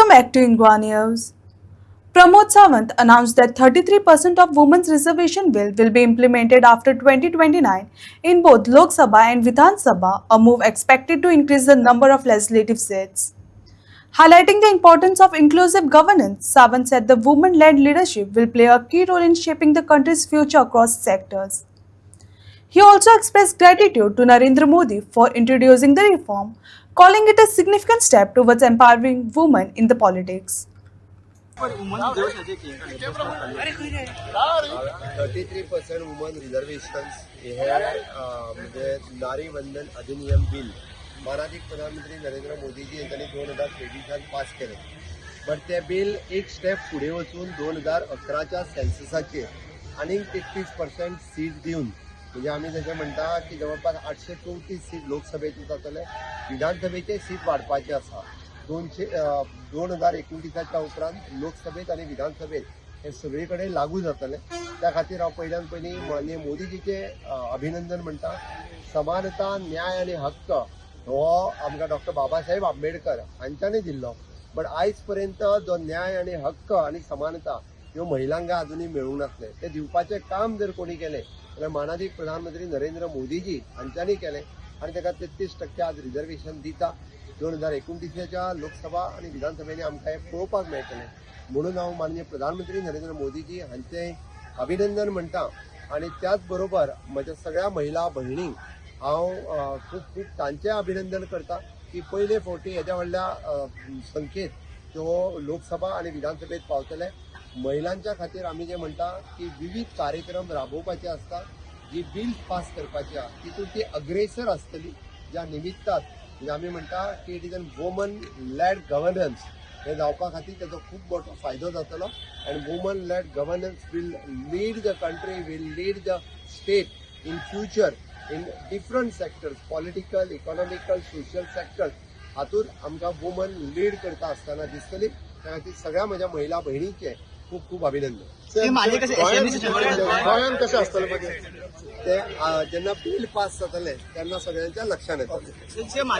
Welcome back to Ingwa News. Pramod Sawant announced that 33% of women's reservation bill will be implemented after 2029 in both Lok Sabha and Vidhan Sabha, a move expected to increase the number of legislative seats. Highlighting the importance of inclusive governance, Sawant said the women-led leadership will play a key role in shaping the country's future across sectors. He also expressed gratitude to Narendra Modi for introducing the reform, calling it a significant step towards empowering women in the politics. 33% woman reservations हे म्हणजे नारी वंदन अधिनियम bill माननीय प्रधानमंत्री नरेंद्र मोदीजी यांनी 2023 pass केले. पण ते बिल एक स्टेप पुढे वचून 2011च्या सेन्ससाचेर आणि 33% सीट दिवन म्हणजे आम्ही जशें म्हणटा की जवळपास 834 सीट लोकसभेचे जातले, विधानसभेचे सीट वाडपाचे आसा. 2029च्या उपरांत लोकसभेत आणि विधानसभेत हे सगळे कडेन लागू जातले. त्या खातीर हांव पयल्यान पयलीं माननीय मोदीजीचे अभिनंदन म्हणटा. समानता, न्याय आणि हक्क हो आमकां डॉक्टर बाबासाहेब आंबेडकर हांच्यांनी दिल्लो. पण आयज पर्यंत जो न्याय आणि हक्क आणि समानता ह्यो महिलांक अजुनूय मेळूंक नासले. ते दिवपाचें काम जर कोणी केलें जाल्यार माननीय प्रधानमंत्री नरेंद्र मोदीजी हांच्यांनी केलें आनी ताका 33% आज रिजर्वेशन दिता. 2029च्या लोकसभा आणि विधानसभेने आमकां हें पळोवपाक मेळटलें. म्हणून हांव माननीय प्रधानमंत्री नरेंद्र मोदीजी हांचें अभिनंदन म्हणटा. आणि त्याच बरोबर म्हज्या सगळ्या महिला भयणींक हांव खूब खूब तांचें अभिनंदन करता की पयले फावटी हेज्या व्हडल्या संख्येत त्यो लोकसभा आणि विधानसभेत पावतले. महिलांच्या खातीर आमी जें म्हणटा की विविध कार्यक्रम राबोवपाचे आसता, जी बिल्स पास करपाची आहा तितून ती अग्रेसर आसतली. ज्या निमित्तान म्हणजे आमी म्हणटा की it is an woman led governance हे जावपा खातीर तेजो खूब मोठो फायदो जातलो. And woman led governance will lead the country, will lead the state in future in different sectors, political, economical, social sectors. हातूंत आमकां वुमन लीड करता आसतना दिसतली. त्या खातीर सगळ्या म्हज्या महिला भयणींचे खूब खूब अभिनंदन. गोंयान कशें आसतलें ते जेन्ना बिल पास जातलें तेन्ना सगळ्यांच्या लक्षांत येतलें.